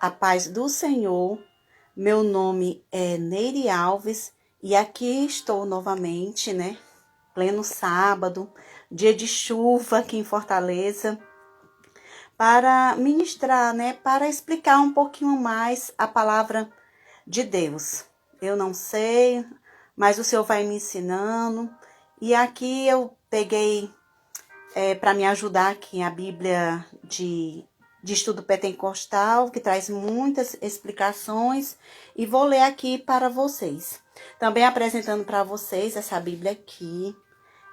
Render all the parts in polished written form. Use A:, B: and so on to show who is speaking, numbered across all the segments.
A: A paz do Senhor, meu nome é Neire Alves e aqui estou novamente, pleno sábado, dia de chuva aqui em Fortaleza, para ministrar, para explicar um pouquinho mais a palavra de Deus. Eu não sei, mas o Senhor vai me ensinando e aqui eu peguei para me ajudar aqui a Bíblia de estudo pentecostal, que traz muitas explicações, e vou ler aqui para vocês. Também apresentando para vocês essa Bíblia aqui.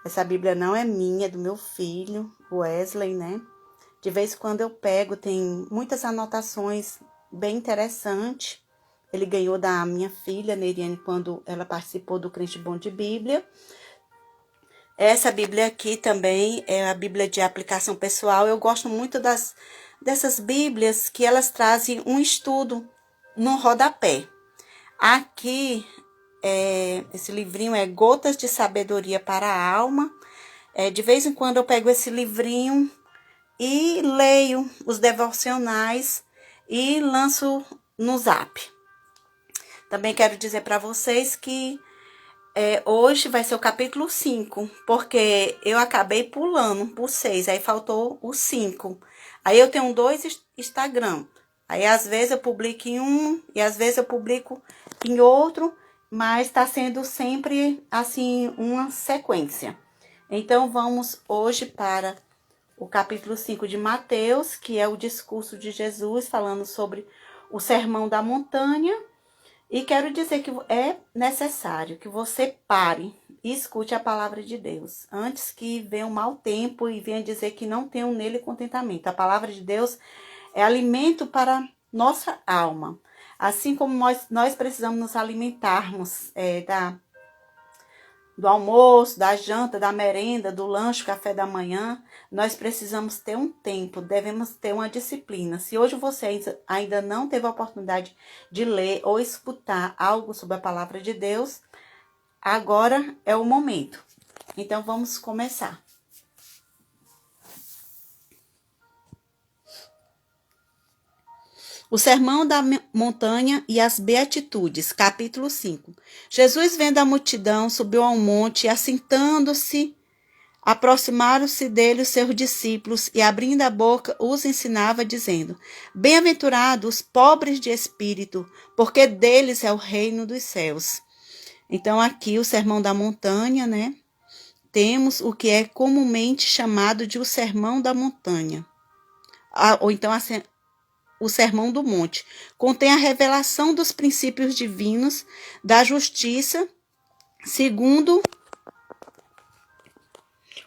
A: Essa Bíblia não é minha, é do meu filho, Wesley, De vez em quando eu pego, tem muitas anotações bem interessantes. Ele ganhou da minha filha, Neiriane, quando ela participou do Crente Bom de Bíblia. Essa Bíblia aqui também é a Bíblia de aplicação pessoal. Eu gosto muito dessas Bíblias que elas trazem um estudo no rodapé. Aqui, esse livrinho é Gotas de Sabedoria para a Alma. De vez em quando eu pego esse livrinho e leio os devocionais e lanço no Zap. Também quero dizer para vocês que hoje vai ser o capítulo 5, porque eu acabei pulando por 6, aí faltou o 5. Aí eu tenho 2 Instagram. Aí às vezes eu publico em um e às vezes eu publico em outro, mas está sendo sempre assim uma sequência. Então vamos hoje para o capítulo 5 de Mateus, que é o discurso de Jesus falando sobre o Sermão da Montanha. E quero dizer que é necessário que você pare e escute a palavra de Deus, antes que venha um mau tempo e venha dizer que não tenham nele contentamento. A palavra de Deus é alimento para nossa alma. Assim como nós precisamos nos alimentarmos do almoço, da janta, da merenda, do lanche, café da manhã, nós precisamos ter um tempo, devemos ter uma disciplina. Se hoje você ainda não teve a oportunidade de ler ou escutar algo sobre a palavra de Deus, agora é o momento. Então vamos começar. O Sermão da Montanha e as Beatitudes, capítulo 5. Jesus, vendo a multidão, subiu ao monte e, assentando-se, aproximaram-se dele os seus discípulos e, abrindo a boca, os ensinava, dizendo: Bem-aventurados os pobres de espírito, porque deles é o reino dos céus. Então, aqui o Sermão da Montanha, temos o que é comumente chamado de o Sermão da Montanha, ou então o Sermão do Monte. Contém a revelação dos princípios divinos, da justiça, segundo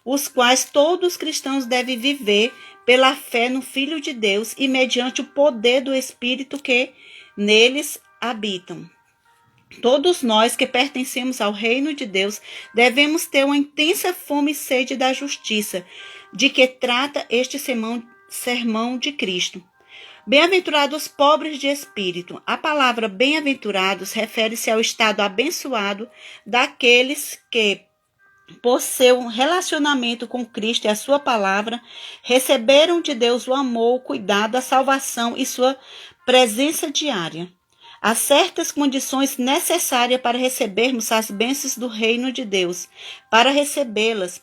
A: os quais todos os cristãos devem viver pela fé no Filho de Deus e mediante o poder do Espírito que neles habitam. Todos nós que pertencemos ao reino de Deus devemos ter uma intensa fome e sede da justiça, de que trata este sermão de Cristo. Bem-aventurados os pobres de espírito. A palavra bem-aventurados refere-se ao estado abençoado daqueles que, por seu relacionamento com Cristo e a sua palavra, receberam de Deus o amor, o cuidado, a salvação e sua presença diária. Há certas condições necessárias para recebermos as bênçãos do reino de Deus. Para recebê-las,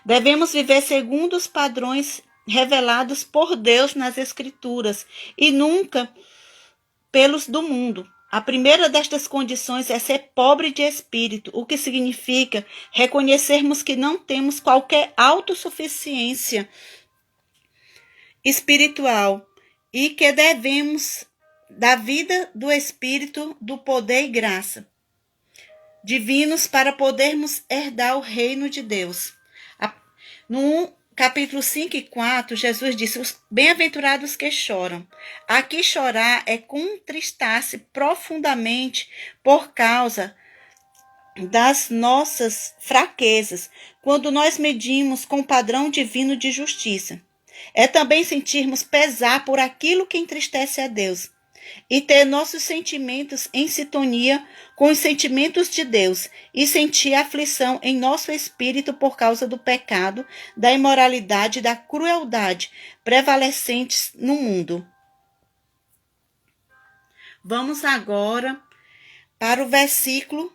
A: devemos viver segundo os padrões revelados por Deus nas Escrituras e nunca pelos do mundo. A primeira destas condições é ser pobre de espírito, o que significa reconhecermos que não temos qualquer autossuficiência espiritual e que devemos da vida do Espírito, do poder e graça divinos para podermos herdar o reino de Deus. No capítulo 5 e 4, Jesus disse: os bem-aventurados que choram. Aqui chorar é contristar-se profundamente por causa das nossas fraquezas, quando nós medimos com o padrão divino de justiça. É também sentirmos pesar por aquilo que entristece a Deus e ter nossos sentimentos em sintonia com os sentimentos de Deus e sentir aflição em nosso espírito por causa do pecado, da imoralidade e da crueldade prevalecentes no mundo. Vamos agora para o versículo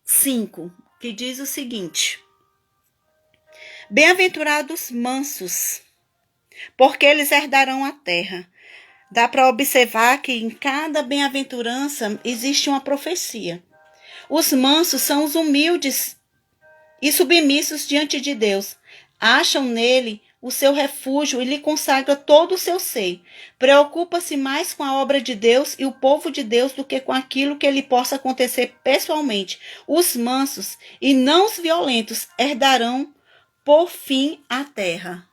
A: 5, que diz o seguinte: Bem-aventurados mansos, porque eles herdarão a terra. Dá para observar que em cada bem-aventurança existe uma profecia. Os mansos são os humildes e submissos diante de Deus. Acham nele o seu refúgio e lhe consagra todo o seu ser. Preocupa-se mais com a obra de Deus e o povo de Deus do que com aquilo que lhe possa acontecer pessoalmente. Os mansos e não os violentos herdarão por fim a terra.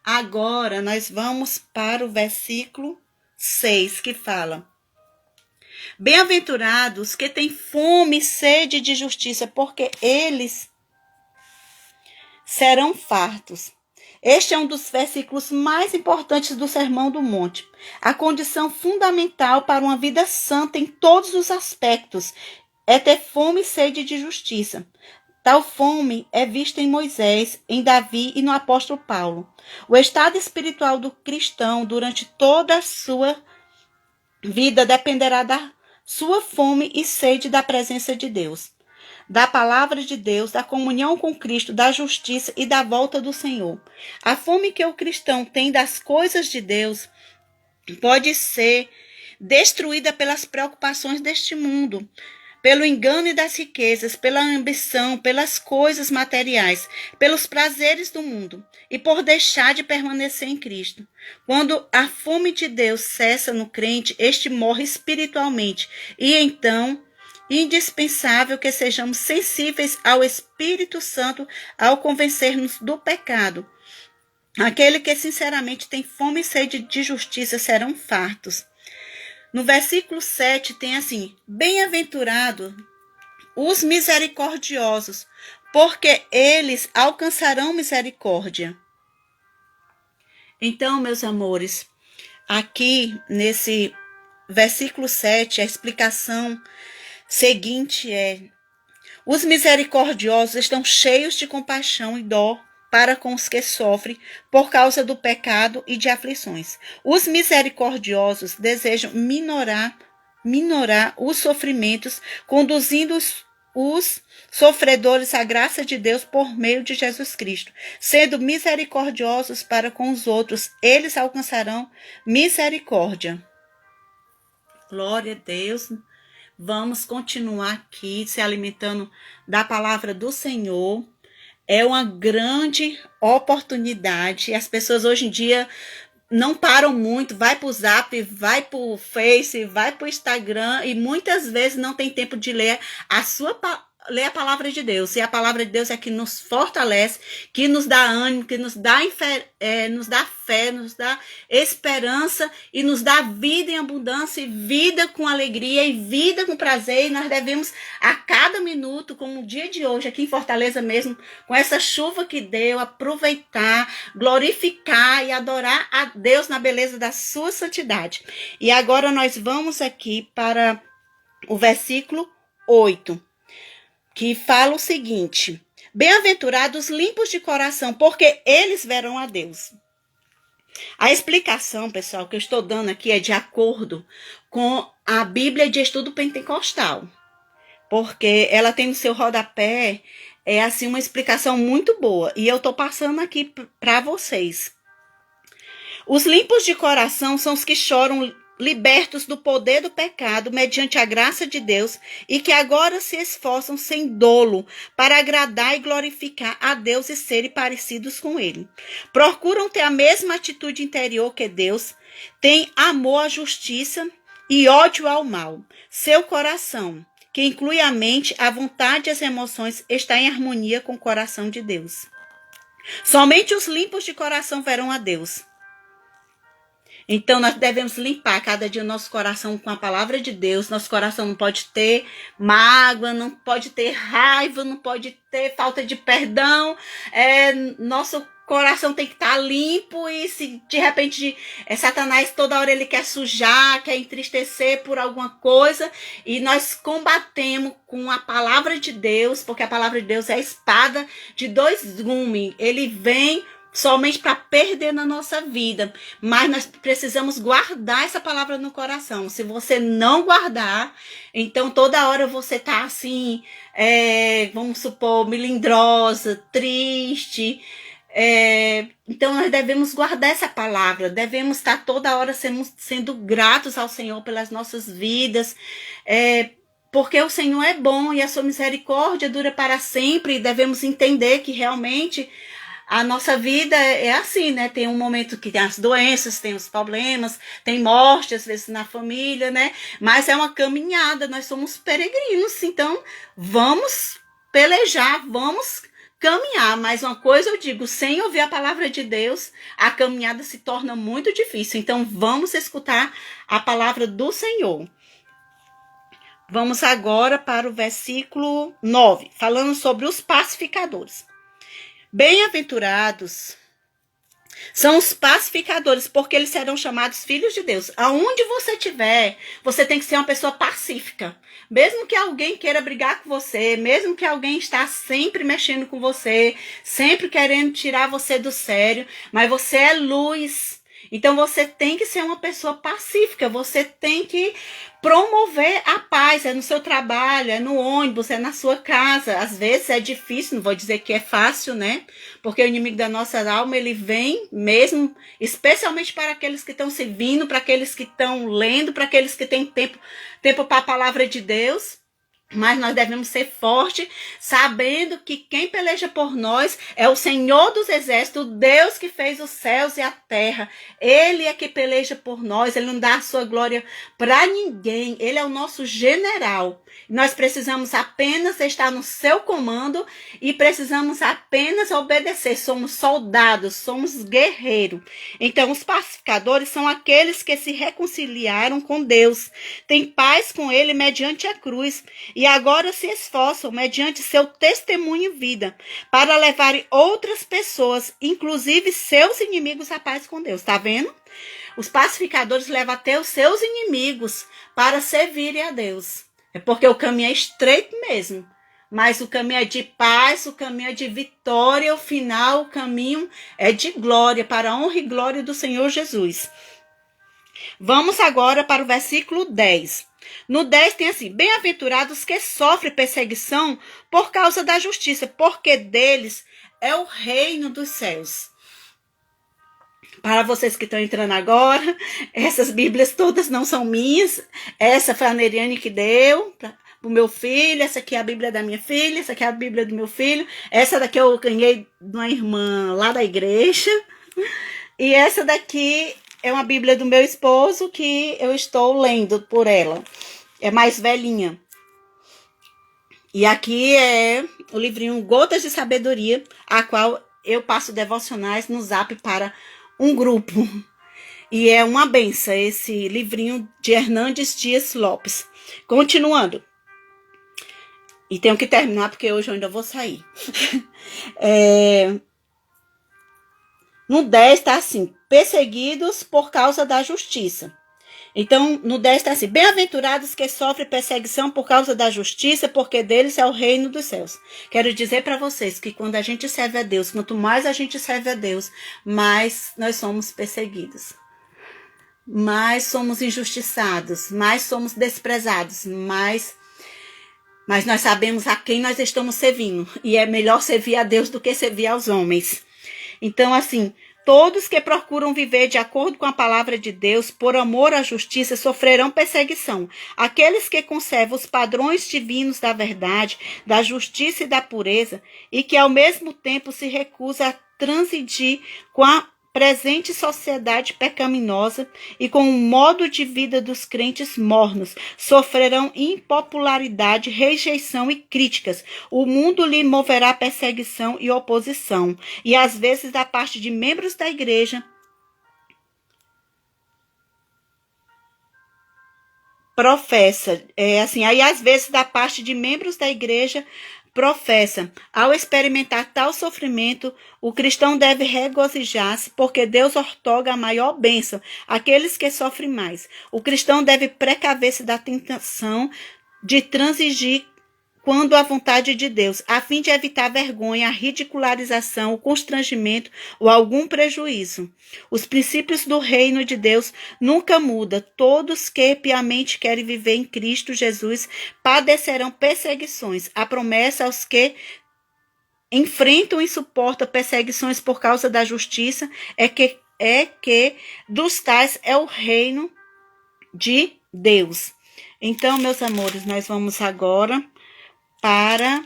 A: Agora nós vamos para o versículo 6, que fala: Bem-aventurados que têm fome e sede de justiça, porque eles serão fartos. Este é um dos versículos mais importantes do Sermão do Monte. A condição fundamental para uma vida santa em todos os aspectos é ter fome e sede de justiça. Tal fome é vista em Moisés, em Davi e no apóstolo Paulo. O estado espiritual do cristão durante toda a sua vida dependerá da sua fome e sede da presença de Deus, da palavra de Deus, da comunhão com Cristo, da justiça e da volta do Senhor. A fome que o cristão tem das coisas de Deus pode ser destruída pelas preocupações deste mundo, pelo engano das riquezas, pela ambição, pelas coisas materiais, pelos prazeres do mundo e por deixar de permanecer em Cristo. Quando a fome de Deus cessa no crente, este morre espiritualmente e então indispensável que sejamos sensíveis ao Espírito Santo ao convencer-nos do pecado. Aquele que sinceramente tem fome e sede de justiça serão fartos. No versículo 7 tem assim: Bem-aventurados os misericordiosos, porque eles alcançarão misericórdia. Então, meus amores, aqui nesse versículo 7, a explicação seguinte é: os misericordiosos estão cheios de compaixão e dó para com os que sofrem por causa do pecado e de aflições. Os misericordiosos desejam minorar os sofrimentos, conduzindo os sofredores à graça de Deus por meio de Jesus Cristo. Sendo misericordiosos para com os outros, eles alcançarão misericórdia. Glória a Deus. Vamos continuar aqui se alimentando da palavra do Senhor. É uma grande oportunidade. As pessoas hoje em dia não param muito, vai para o Zap, vai para o Face, vai para o Instagram e muitas vezes não tem tempo de ler ler a palavra de Deus. E a palavra de Deus é que nos fortalece, que nos dá ânimo, que nos dá fé, nos dá esperança e nos dá vida em abundância e vida com alegria e vida com prazer. E nós devemos a cada minuto, como o dia de hoje aqui em Fortaleza mesmo, com essa chuva que deu, aproveitar, glorificar e adorar a Deus na beleza da sua santidade. E agora nós vamos aqui para o versículo 8. Que fala o seguinte: Bem-aventurados limpos de coração, porque eles verão a Deus. A explicação, pessoal, que eu estou dando aqui é de acordo com a Bíblia de Estudo Pentecostal, porque ela tem no seu rodapé assim uma explicação muito boa e eu estou passando aqui para vocês. Os limpos de coração são os que choram libertos do poder do pecado mediante a graça de Deus e que agora se esforçam sem dolo para agradar e glorificar a Deus e serem parecidos com Ele. Procuram ter a mesma atitude interior que Deus, têm amor à justiça e ódio ao mal. Seu coração, que inclui a mente, a vontade e as emoções, está em harmonia com o coração de Deus. Somente os limpos de coração verão a Deus. Então, nós devemos limpar cada dia o nosso coração com a palavra de Deus. Nosso coração não pode ter mágoa, não pode ter raiva, não pode ter falta de perdão. Nosso coração tem que estar limpo e se de repente Satanás toda hora ele quer sujar, quer entristecer por alguma coisa. E nós combatemos com a palavra de Deus, porque a palavra de Deus é a espada de dois gumes. Ele vem somente para perder na nossa vida. Mas nós precisamos guardar essa palavra no coração. Se você não guardar, então toda hora você tá assim, vamos supor, melindrosa, triste. Então nós devemos guardar essa palavra, devemos estar toda hora sendo gratos ao Senhor pelas nossas vidas, porque o Senhor é bom e a sua misericórdia dura para sempre, e devemos entender que realmente a nossa vida é assim, né? Tem um momento que tem as doenças, tem os problemas, tem morte, às vezes, na família, né? Mas é uma caminhada, nós somos peregrinos, então vamos pelejar, vamos caminhar. Mas uma coisa eu digo, sem ouvir a palavra de Deus, a caminhada se torna muito difícil. Então vamos escutar a palavra do Senhor. Vamos agora para o versículo 9, falando sobre os pacificadores. Bem-aventurados são os pacificadores, porque eles serão chamados filhos de Deus. Aonde você estiver, você tem que ser uma pessoa pacífica. Mesmo que alguém queira brigar com você, mesmo que alguém está sempre mexendo com você, sempre querendo tirar você do sério, mas você é luz. Então você tem que ser uma pessoa pacífica, você tem que promover a paz, é no seu trabalho, é no ônibus, é na sua casa. Às vezes é difícil, não vou dizer que é fácil, né? Porque o inimigo da nossa alma, ele vem mesmo, especialmente para aqueles que estão servindo, para aqueles que estão lendo, para aqueles que têm tempo para a palavra de Deus. Mas nós devemos ser fortes, sabendo que quem peleja por nós é o Senhor dos Exércitos, o Deus que fez os céus e a terra. Ele é que peleja por nós, ele não dá a sua glória para ninguém, ele é o nosso general. Nós precisamos apenas estar no seu comando e precisamos apenas obedecer. Somos soldados, somos guerreiros. Então, os pacificadores são aqueles que se reconciliaram com Deus, têm paz com ele mediante a cruz e agora se esforçam mediante seu testemunho e vida para levarem outras pessoas, inclusive seus inimigos, à paz com Deus. Tá vendo? Os pacificadores levam até os seus inimigos para servirem a Deus. É porque o caminho é estreito mesmo. Mas o caminho é de paz, o caminho é de vitória, o final, o caminho é de glória, para a honra e glória do Senhor Jesus. Vamos agora para o versículo 10. No 10 tem assim: bem-aventurados que sofrem perseguição por causa da justiça, porque deles é o reino dos céus. Para vocês que estão entrando agora, essas Bíblias todas não são minhas. Essa foi a Neriane que deu para o meu filho. Essa aqui é a Bíblia da minha filha. Essa aqui é a Bíblia do meu filho. Essa daqui eu ganhei de uma irmã lá da igreja. E essa daqui é uma Bíblia do meu esposo que eu estou lendo por ela. É mais velhinha. E aqui é o livrinho Gotas de Sabedoria, a qual eu passo devocionais no Zap para um grupo. E é uma benção esse livrinho de Hernandes Dias Lopes. Continuando. E tenho que terminar porque hoje eu ainda vou sair. No 10 está assim: perseguidos por causa da justiça. Então, no 10 está assim: bem-aventurados que sofrem perseguição por causa da justiça, porque deles é o reino dos céus. Quero dizer para vocês que quando a gente serve a Deus, quanto mais a gente serve a Deus, mais nós somos perseguidos. Mais somos injustiçados, mais somos desprezados, mas nós sabemos a quem nós estamos servindo. E é melhor servir a Deus do que servir aos homens. Então, assim, todos que procuram viver de acordo com a palavra de Deus, por amor à justiça, sofrerão perseguição. Aqueles que conservam os padrões divinos da verdade, da justiça e da pureza, e que ao mesmo tempo se recusam a transigir com a presente sociedade pecaminosa e com o modo de vida dos crentes mornos, sofrerão impopularidade, rejeição e críticas. O mundo lhe moverá perseguição e oposição, e às vezes da parte de membros da igreja professa, aí às vezes da parte de membros da igreja professa. Ao experimentar tal sofrimento, o cristão deve regozijar-se, porque Deus outorga a maior bênção àqueles que sofrem mais. O cristão deve precaver-se da tentação de transigir quando a vontade de Deus, a fim de evitar a vergonha, a ridicularização, o constrangimento ou algum prejuízo. Os princípios do reino de Deus nunca mudam. Todos que piamente querem viver em Cristo Jesus padecerão perseguições. A promessa aos que enfrentam e suportam perseguições por causa da justiça é que dos tais é o reino de Deus. Então, meus amores, nós vamos agora para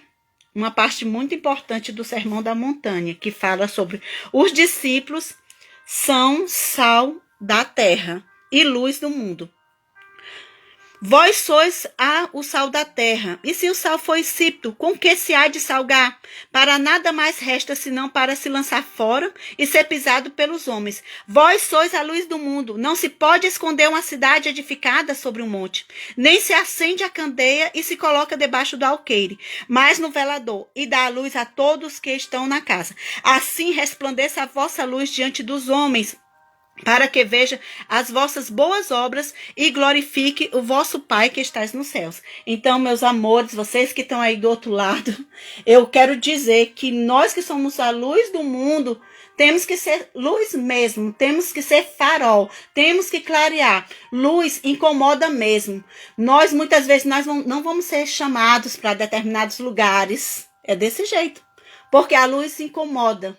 A: uma parte muito importante do Sermão da Montanha, que fala sobre os discípulos são sal da terra e luz do mundo. Vós sois o sal da terra, e se o sal for insípido, com que se há de salgar? Para nada mais resta, senão para se lançar fora e ser pisado pelos homens. Vós sois a luz do mundo. Não se pode esconder uma cidade edificada sobre um monte, nem se acende a candeia e se coloca debaixo do alqueire, mas no velador, e dá a luz a todos que estão na casa. Assim resplandeça a vossa luz diante dos homens, para que veja as vossas boas obras e glorifique o vosso Pai que estás nos céus. Então, meus amores, vocês que estão aí do outro lado, eu quero dizer que nós que somos a luz do mundo, temos que ser luz mesmo, temos que ser farol, temos que clarear. Luz incomoda mesmo. Nós, muitas vezes, nós não vamos ser chamados para determinados lugares. É desse jeito, porque a luz incomoda.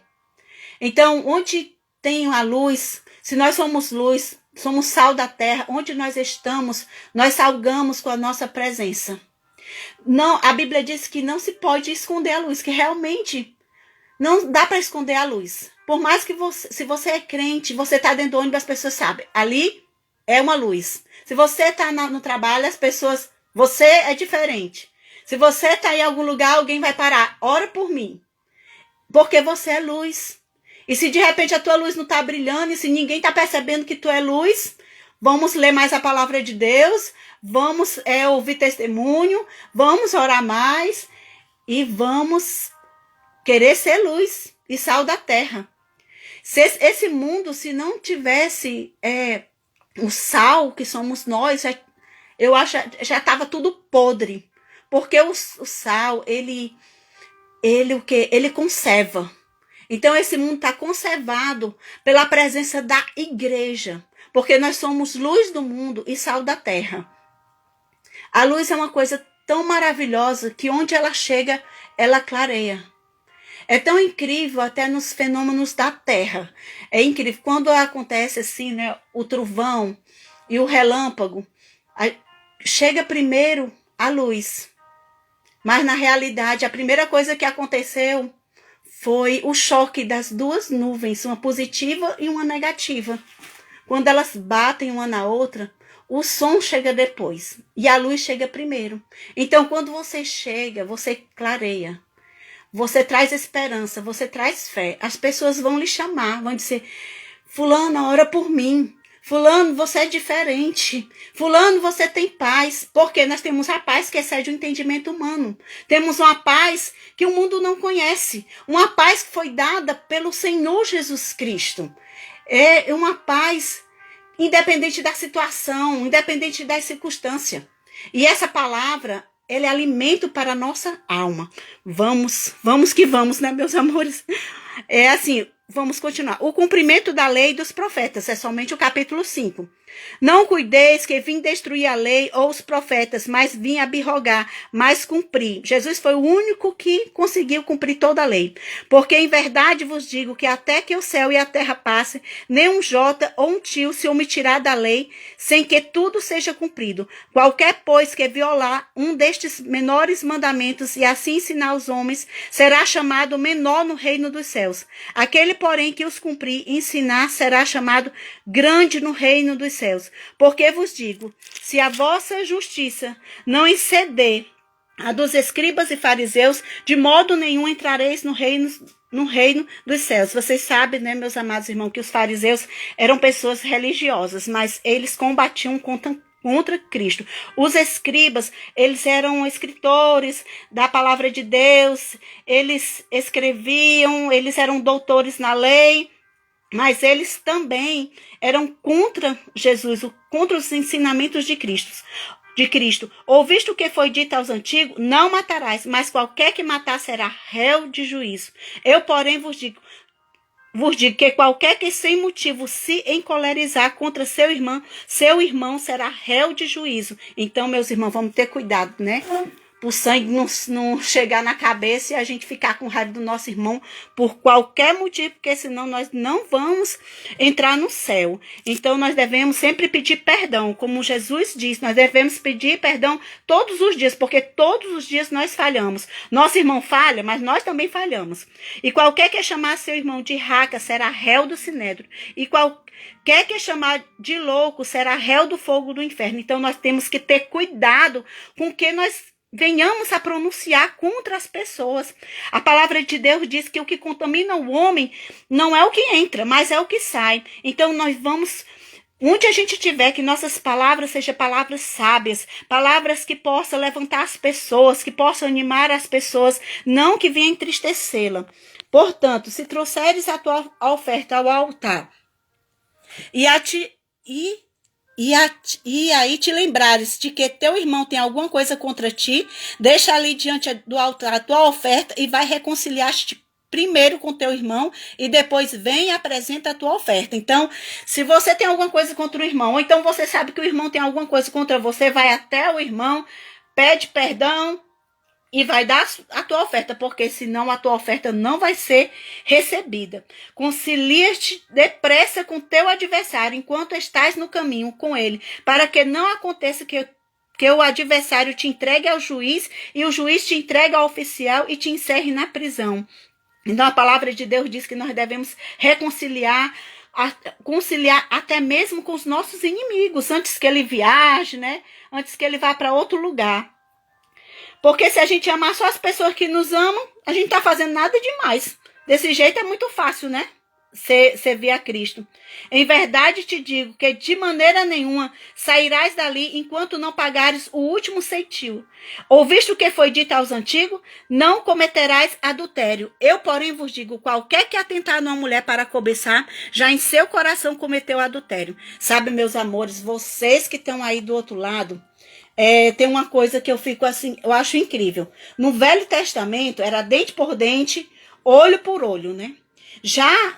A: Então, onde tem a luz, se nós somos luz, somos sal da terra, onde nós estamos, nós salgamos com a nossa presença. Não, a Bíblia diz que não se pode esconder a luz, que realmente não dá para esconder a luz. Por mais que se você é crente, você está dentro do ônibus, as pessoas sabem, ali é uma luz. Se você está no trabalho, as pessoas, você é diferente. Se você está em algum lugar, alguém vai parar, ora por mim, porque você é luz. E se de repente a tua luz não está brilhando, e se ninguém está percebendo que tu é luz, vamos ler mais a palavra de Deus, vamos ouvir testemunho, vamos orar mais e vamos querer ser luz e sal da terra. Se esse mundo, se não tivesse o sal que somos nós, eu acho já estava tudo podre. Porque o sal, ele conserva. Então, esse mundo está conservado pela presença da igreja, porque nós somos luz do mundo e sal da terra. A luz é uma coisa tão maravilhosa que onde ela chega, ela clareia. É tão incrível até nos fenômenos da terra. É incrível. Quando acontece assim, né, o trovão e o relâmpago, chega primeiro a luz. Mas, na realidade, a primeira coisa que aconteceu foi o choque das duas nuvens, uma positiva e uma negativa. Quando elas batem uma na outra, o som chega depois e a luz chega primeiro. Então, quando você chega, você clareia. Você traz esperança, você traz fé. As pessoas vão lhe chamar, vão dizer, fulano, ora por mim. Fulano, você é diferente. Fulano, você tem paz. Porque nós temos a paz que excede o entendimento humano. Temos uma paz que o mundo não conhece. Uma paz que foi dada pelo Senhor Jesus Cristo. É uma paz independente da situação, independente da circunstância. E essa palavra, ela é alimento para a nossa alma. Vamos que vamos, né, meus amores? É assim, vamos continuar. O cumprimento da lei dos profetas, é somente o capítulo 5. Não cuideis que vim destruir a lei ou os profetas, mas vim abrogar, mas cumprir. Jesus foi o único que conseguiu cumprir toda a lei. Porque em verdade vos digo que até que o céu e a terra passem, nem um jota ou um tio se omitirá da lei, sem que tudo seja cumprido. Qualquer, pois, que violar um destes menores mandamentos e assim ensinar os homens, será chamado menor no reino dos céus. Aquele, porém, que os cumprir e ensinar, será chamado grande no reino dos céus. Porque vos digo, se a vossa justiça não exceder a dos escribas e fariseus, de modo nenhum entrareis no reino dos céus. Vocês sabem, né, meus amados irmãos, que os fariseus eram pessoas religiosas, mas eles combatiam contra Cristo. Os escribas, eles eram escritores da palavra de Deus, eles escreviam, eles eram doutores na lei, mas eles também eram contra Jesus, contra os ensinamentos de Cristo. de Cristo. Ouviste o que foi dito aos antigos? Não matarás, mas qualquer que matar será réu de juízo. Eu, porém, vos digo que qualquer que sem motivo se encolerizar contra seu irmão será réu de juízo. Então, meus irmãos, vamos ter cuidado, né? Para o sangue não chegar na cabeça e a gente ficar com raiva do nosso irmão por qualquer motivo, porque senão nós não vamos entrar no céu. Então, nós devemos sempre pedir perdão, como Jesus disse, nós devemos pedir perdão todos os dias, porque todos os dias nós falhamos. Nosso irmão falha, mas nós também falhamos. E qualquer que chamar seu irmão de raca será réu do sinédrio. E qualquer que chamar de louco será réu do fogo do inferno. Então, nós temos que ter cuidado com o que nós venhamos a pronunciar contra as pessoas. A palavra de Deus diz que o que contamina o homem não é o que entra, mas é o que sai. Então nós vamos, onde a gente tiver, que nossas palavras sejam palavras sábias, palavras que possam levantar as pessoas, que possam animar as pessoas, não que venham entristecê-la. Portanto, se trouxeres a tua oferta ao altar e aí te lembrares de que teu irmão tem alguma coisa contra ti, deixa ali diante do altar a tua oferta e vai reconciliar-te primeiro com teu irmão e depois vem e apresenta a tua oferta. Então, se você tem alguma coisa contra o irmão, ou então você sabe que o irmão tem alguma coisa contra você, vai até o irmão, pede perdão e vai dar a tua oferta, porque senão a tua oferta não vai ser recebida. Concilia-te depressa com teu adversário enquanto estás no caminho com ele, para que não aconteça que o adversário te entregue ao juiz e o juiz te entregue ao oficial e te encerre na prisão. Então a palavra de Deus diz que nós devemos conciliar até mesmo com os nossos inimigos, antes que ele viaje, né? Antes que ele vá para outro lugar. Porque se a gente amar só as pessoas que nos amam, a gente tá fazendo nada demais. Desse jeito é muito fácil, né? Servir a Cristo. Em verdade te digo que de maneira nenhuma sairás dali enquanto não pagares o último ceitil. Ouviste o que foi dito aos antigos? Não cometerás adultério. Eu, porém, vos digo, qualquer que atentar numa mulher para cobiçar, já em seu coração cometeu adultério. Sabe, meus amores, vocês que estão aí do outro lado, tem uma coisa que eu fico assim, eu acho incrível. No Velho Testamento era dente por dente, olho por olho, né? Já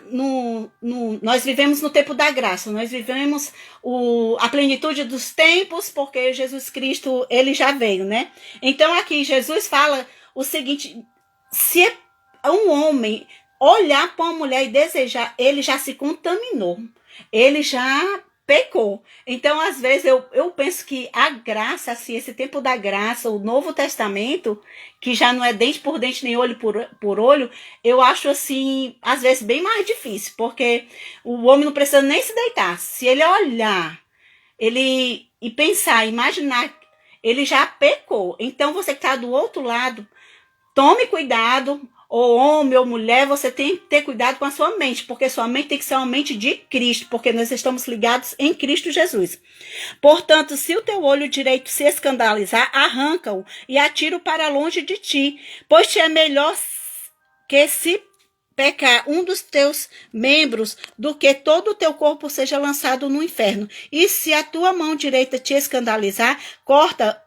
A: nós vivemos no tempo da graça, nós vivemos a plenitude dos tempos, porque Jesus Cristo, ele já veio, né? Então aqui Jesus fala o seguinte: se um homem olhar para uma mulher e desejar, ele já se contaminou, ele já pecou. Então, às vezes, eu penso que a graça, assim, esse tempo da graça, o Novo Testamento, que já não é dente por dente nem olho por olho, eu acho, assim, às vezes, bem mais difícil, porque o homem não precisa nem se deitar. Se ele olhar, e pensar, imaginar, ele já pecou. Então, você que está do outro lado, tome cuidado. Ou homem ou mulher, você tem que ter cuidado com a sua mente, porque sua mente tem que ser uma mente de Cristo, porque nós estamos ligados em Cristo Jesus. Portanto, se o teu olho direito se escandalizar, arranca-o e atira-o para longe de ti, pois te é melhor que se pecar um dos teus membros do que todo o teu corpo seja lançado no inferno. E se a tua mão direita te escandalizar, corta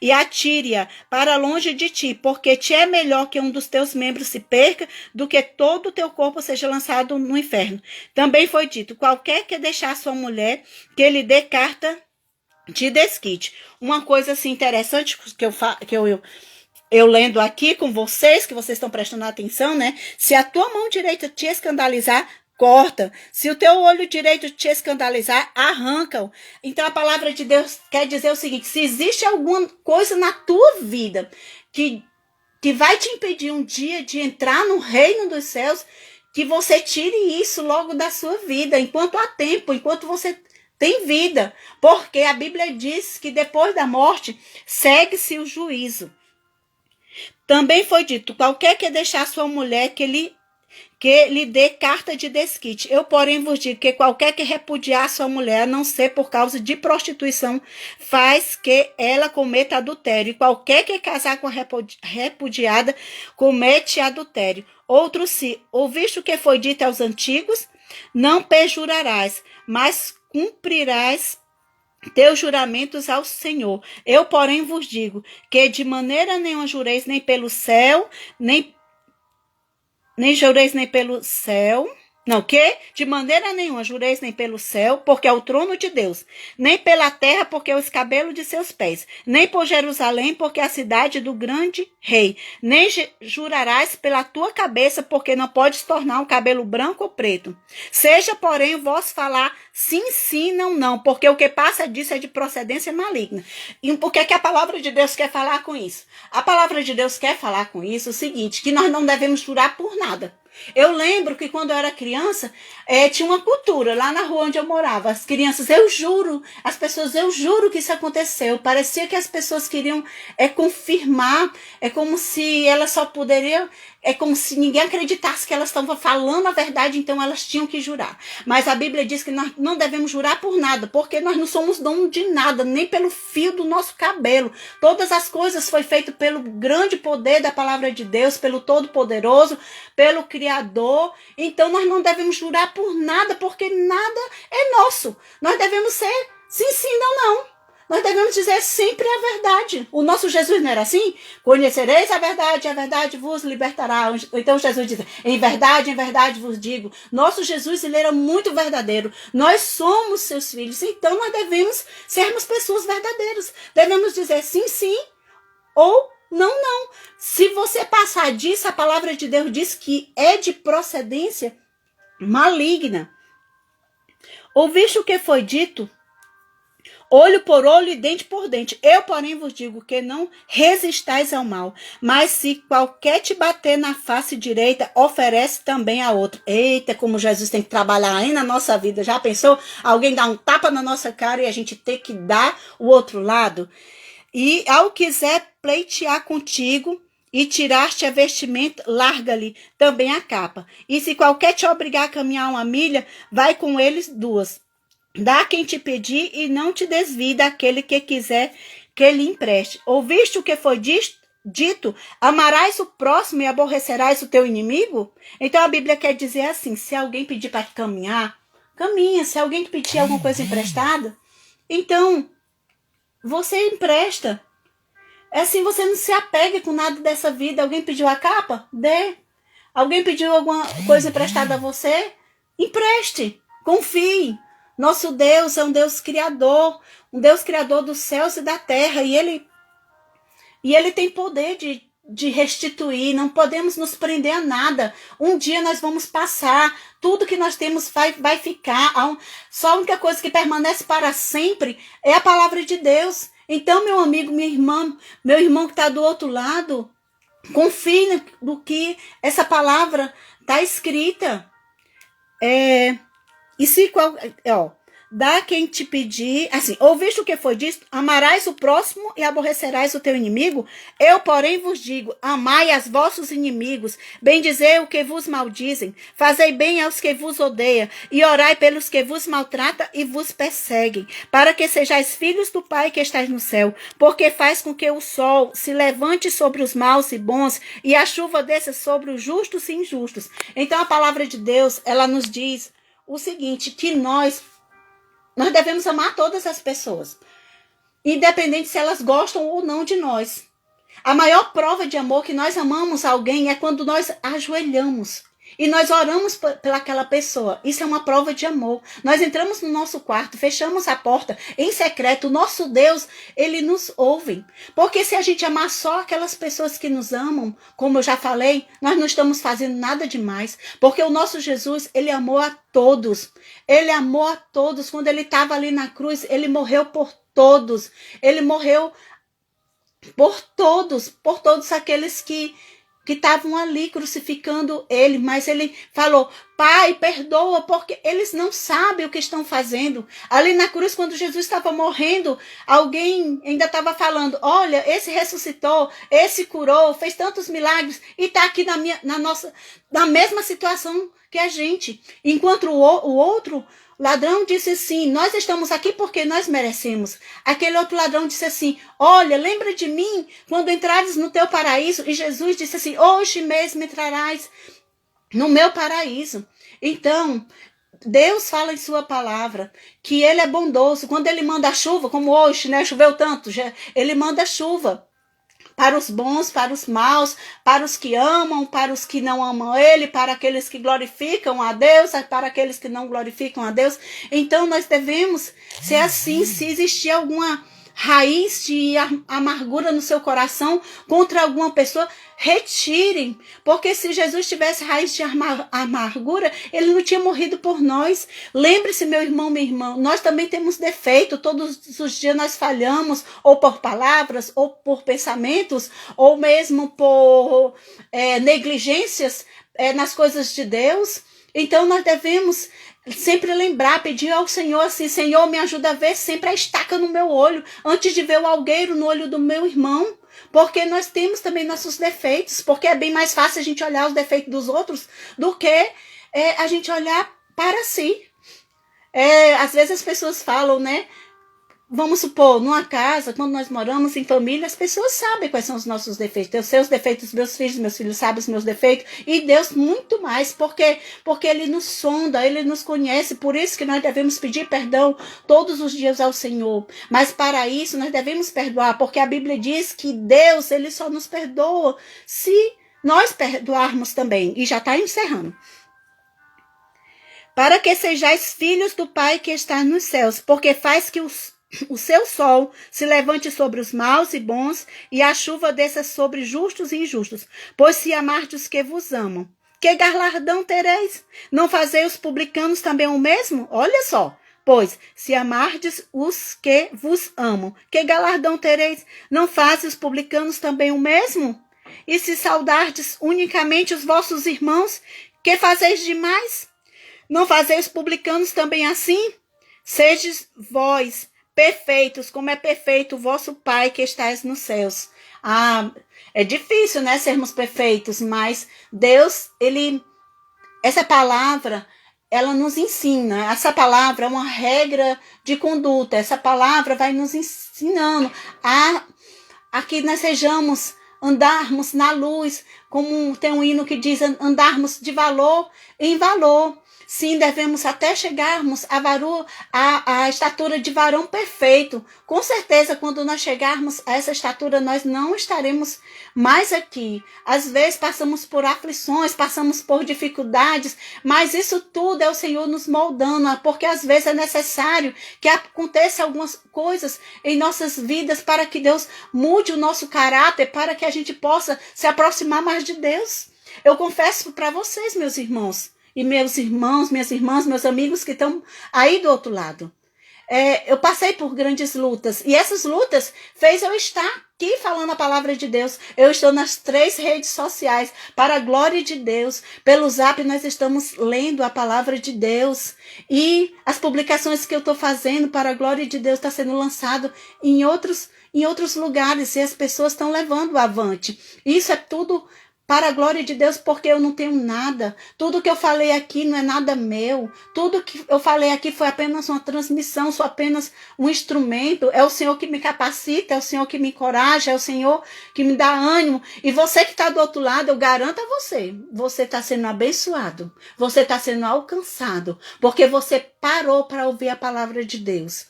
A: e atire-a para longe de ti, porque te é melhor que um dos teus membros se perca do que todo o teu corpo seja lançado no inferno. Também foi dito: qualquer que deixar sua mulher, que lhe dê carta de desquite. Uma coisa assim interessante que eu lendo aqui com vocês, que vocês estão prestando atenção, né? Se a tua mão direita te escandalizar, corta. Se o teu olho direito te escandalizar, arranca-o. Então a palavra de Deus quer dizer o seguinte: se existe alguma coisa na tua vida que vai te impedir um dia de entrar no reino dos céus, que você tire isso logo da sua vida, enquanto há tempo, enquanto você tem vida. Porque a Bíblia diz que depois da morte segue-se o juízo. Também foi dito: qualquer que deixar sua mulher, que lhe dê carta de desquite. Eu, porém, vos digo que qualquer que repudiar sua mulher, a não ser por causa de prostituição, faz que ela cometa adultério. E qualquer que casar com a repudiada, comete adultério. Outro se, ouviste o que foi dito aos antigos? Não perjurarás, mas cumprirás teus juramentos ao Senhor. Eu, porém, vos digo que de maneira nenhuma jureis nem pelo céu, nem jureis nem pelo céu. Não, que de maneira nenhuma jureis nem pelo céu, porque é o trono de Deus, nem pela terra, porque é o escabelo de seus pés, nem por Jerusalém, porque é a cidade do grande rei, nem jurarás pela tua cabeça, porque não podes tornar um cabelo branco ou preto. Seja, porém, o vosso falar sim, sim, não, não, porque o que passa disso é de procedência maligna. E por que a palavra de Deus quer falar com isso? A palavra de Deus quer falar com isso o seguinte, que nós não devemos jurar por nada. Eu lembro que quando eu era criança, tinha uma cultura lá na rua onde eu morava. As crianças, eu juro, as pessoas, eu juro que isso aconteceu. Parecia que as pessoas queriam confirmar, é como se elas só poderiam, é como se ninguém acreditasse que elas estavam falando a verdade, então elas tinham que jurar. Mas a Bíblia diz que nós não devemos jurar por nada, porque nós não somos dono de nada, nem pelo fio do nosso cabelo. Todas as coisas foi feito pelo grande poder da palavra de Deus, pelo Todo-Poderoso, pelo Criador. Então nós não devemos jurar por nada, porque nada é nosso. Nós devemos ser sim, sim, não, não. Nós devemos dizer sempre a verdade. O nosso Jesus não era assim? Conhecereis a verdade vos libertará. Então Jesus diz, em verdade vos digo. Nosso Jesus, ele era muito verdadeiro. Nós somos seus filhos. Então nós devemos sermos pessoas verdadeiras. Devemos dizer sim, sim ou não, não. Se você passar disso, a palavra de Deus diz que é de procedência maligna. Ouviste o que foi dito? Olho por olho e dente por dente. Eu, porém, vos digo que não resistais ao mal. Mas se qualquer te bater na face direita, oferece também a outro. Eita, como Jesus tem que trabalhar aí na nossa vida. Já pensou? Alguém dá um tapa na nossa cara e a gente ter que dar o outro lado? E ao quiser pleitear contigo e tirar-te a vestimenta, larga-lhe também a capa. E se qualquer te obrigar a caminhar 1 milha, vai com eles 2. Dá quem te pedir e não te desvie daquele que quiser que lhe empreste. Ouviste o que foi dito? Amarás o próximo e aborrecerás o teu inimigo? Então a Bíblia quer dizer assim, se alguém pedir para caminhar, caminha. Se alguém te pedir alguma coisa emprestada, então você empresta. É assim, você não se apega com nada dessa vida. Alguém pediu a capa? Dê. Alguém pediu alguma coisa emprestada a você? Empreste. Confie. Nosso Deus é um Deus criador dos céus e da terra, e ele tem poder de restituir. Não podemos nos prender a nada. Um dia nós vamos passar, tudo que nós temos vai ficar. Só a única coisa que permanece para sempre é a palavra de Deus. Então, meu amigo, minha irmã, meu irmão que está do outro lado, confie no que essa palavra está escrita. E se dá quem te pedir, assim, ouviste o que foi dito? Amarás o próximo e aborrecerás o teu inimigo? Eu, porém, vos digo, amai as vossos inimigos, bendizei o que vos maldizem, fazei bem aos que vos odeiam, e orai pelos que vos maltratam e vos perseguem, para que sejais filhos do Pai que estás no céu, porque faz com que o sol se levante sobre os maus e bons, e a chuva desça sobre os justos e injustos. Então a palavra de Deus, ela nos diz o seguinte, que nós devemos amar todas as pessoas, independente se elas gostam ou não de nós. A maior prova de amor que nós amamos alguém é quando nós ajoelhamos e nós oramos pelaquela pessoa. Isso é uma prova de amor. Nós entramos no nosso quarto, fechamos a porta em secreto. O nosso Deus, ele nos ouve. Porque se a gente amar só aquelas pessoas que nos amam, como eu já falei, nós não estamos fazendo nada demais. Porque o nosso Jesus, ele amou a todos. Ele amou a todos. Quando ele estava ali na cruz, ele morreu por todos. Ele morreu por todos aqueles que estavam ali crucificando ele, mas ele falou, Pai, perdoa, porque eles não sabem o que estão fazendo. Ali na cruz, quando Jesus estava morrendo, alguém ainda estava falando, olha, esse ressuscitou, esse curou, fez tantos milagres, e está aqui na mesma situação que a gente. Enquanto o outro ladrão disse assim, nós estamos aqui porque nós merecemos. Aquele outro ladrão disse assim, olha, lembra de mim quando entrares no teu paraíso? E Jesus disse assim, hoje mesmo entrarás no meu paraíso. Então, Deus fala em sua palavra que ele é bondoso. Quando ele manda a chuva, como hoje, né? Choveu tanto, ele manda chuva para os bons, para os maus, para os que amam, para os que não amam ele, para aqueles que glorificam a Deus, para aqueles que não glorificam a Deus. Então nós devemos ser assim. Se existir alguma raiz de amargura no seu coração contra alguma pessoa, retirem, porque se Jesus tivesse raiz de amargura, ele não tinha morrido por nós. Lembre-se, meu irmão, minha irmã, nós também temos defeito, todos os dias nós falhamos, ou por palavras, ou por pensamentos, ou mesmo por negligências nas coisas de Deus. Então nós devemos sempre lembrar, pedir ao Senhor assim: Senhor, me ajuda a ver sempre a estaca no meu olho, antes de ver o algueiro no olho do meu irmão. Porque nós temos também nossos defeitos, porque é bem mais fácil a gente olhar os defeitos dos outros do que a gente olhar para si. Às vezes as pessoas falam, né? Vamos supor, numa casa, quando nós moramos em família, as pessoas sabem quais são os nossos defeitos. Os seus defeitos, meus filhos sabem os meus defeitos. E Deus muito mais, porque Ele nos sonda, Ele nos conhece. Por isso que nós devemos pedir perdão todos os dias ao Senhor. Mas para isso nós devemos perdoar, porque a Bíblia diz que Deus, Ele só nos perdoa se nós perdoarmos também. E já está encerrando. Para que sejais filhos do Pai que está nos céus, porque faz que o seu sol se levante sobre os maus e bons, e a chuva desça sobre justos e injustos. Pois se amardes os que vos amam, que galardão tereis? Não fazei os publicanos também o mesmo? Olha só. Pois, se amardes os que vos amam, que galardão tereis? Não fazem os publicanos também o mesmo? E se saudardes unicamente os vossos irmãos, que fazeis demais? Não fazeis os publicanos também assim? Sedes vós perfeitos, como é perfeito o vosso Pai que estais nos céus. É difícil, né, sermos perfeitos, mas Deus, essa palavra, ela nos ensina. Essa palavra é uma regra de conduta. Essa palavra vai nos ensinando a que nós sejamos, andarmos na luz, como tem um hino que diz, andarmos de valor em valor. Sim, devemos até chegarmos à estatura de varão perfeito. Com certeza, quando nós chegarmos a essa estatura, nós não estaremos mais aqui. Às vezes passamos por aflições, passamos por dificuldades, mas isso tudo é o Senhor nos moldando, porque às vezes é necessário que aconteça algumas coisas em nossas vidas para que Deus mude o nosso caráter, para que a gente possa se aproximar mais de Deus. Eu confesso para vocês, meus irmãos, e meus irmãos, minhas irmãs, meus amigos que estão aí do outro lado. Eu passei por grandes lutas. E essas lutas fez eu estar aqui falando a palavra de Deus. Eu estou nas 3 redes sociais. Para a glória de Deus. Pelo Zap nós estamos lendo a palavra de Deus. E as publicações que eu estou fazendo para a glória de Deus está sendo lançado em outros lugares. E as pessoas estão levando avante. Isso é tudo para a glória de Deus, porque eu não tenho nada. Tudo que eu falei aqui não é nada meu. Tudo que eu falei aqui foi apenas uma transmissão, sou apenas um instrumento. É o Senhor que me capacita, é o Senhor que me encoraja, é o Senhor que me dá ânimo. E você que está do outro lado, eu garanto a você, você está sendo abençoado, você está sendo alcançado, porque você parou para ouvir a palavra de Deus.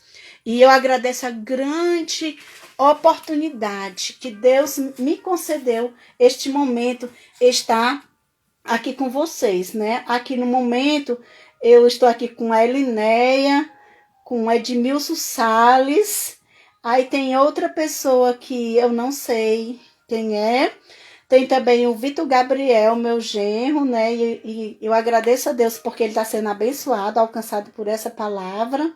A: E eu agradeço a grande oportunidade que Deus me concedeu este momento, estar aqui com vocês, né? Aqui no momento, eu estou aqui com a Elinéia, com o Edmilson Salles, aí tem outra pessoa que eu não sei quem é, tem também o Vitor Gabriel, meu genro, né? E eu agradeço a Deus porque ele está sendo abençoado, alcançado por essa palavra.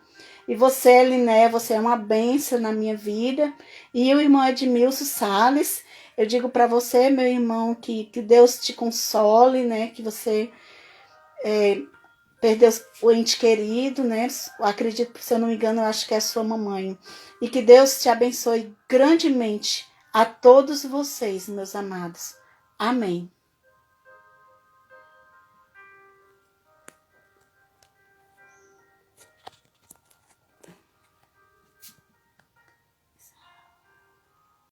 A: E você, Eliné, você é uma bênção na minha vida. E o irmão Edmilson Salles, eu digo para você, meu irmão, que Deus te console, né? Que você perdeu o ente querido, né? Eu acredito, se eu não me engano, eu acho que é sua mamãe. E que Deus te abençoe grandemente a todos vocês, meus amados. Amém.